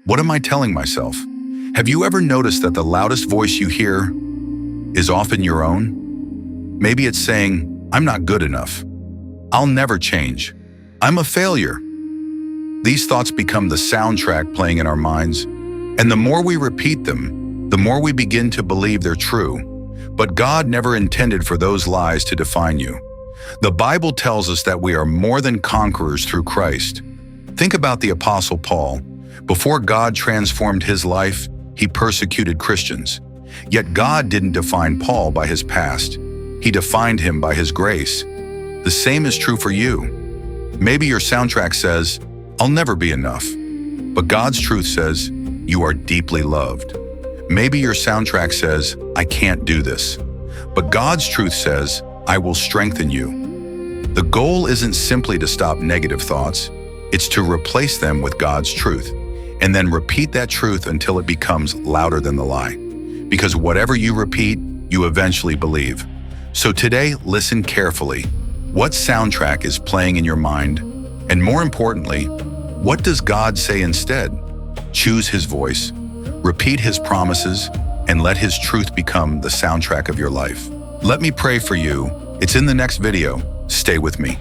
What am I telling myself? Have you ever noticed that the loudest voice you hear is often your own? Maybe it's saying, I'm not good enough. I'll never change. I'm a failure. These thoughts become the soundtrack playing in our minds, and the more we repeat them, the more we begin to believe they're true. But God never intended for those lies to define you. The Bible tells us that we are more than conquerors through Christ. Think about the Apostle Paul. Before God transformed his life, he persecuted Christians. Yet God didn't define Paul by his past. He defined him by his grace. The same is true for you. Maybe your soundtrack says, I'll never be enough. But God's truth says, you are deeply loved. Maybe your soundtrack says, I can't do this. But God's truth says, I will strengthen you. The goal isn't simply to stop negative thoughts. It's to replace them with God's truth, and then repeat that truth until it becomes louder than the lie. Because whatever you repeat, you eventually believe. So today, listen carefully. What soundtrack is playing in your mind? And more importantly, what does God say instead? Choose His voice, repeat His promises, and let His truth become the soundtrack of your life. Let me pray for you. It's in the next video. Stay with me.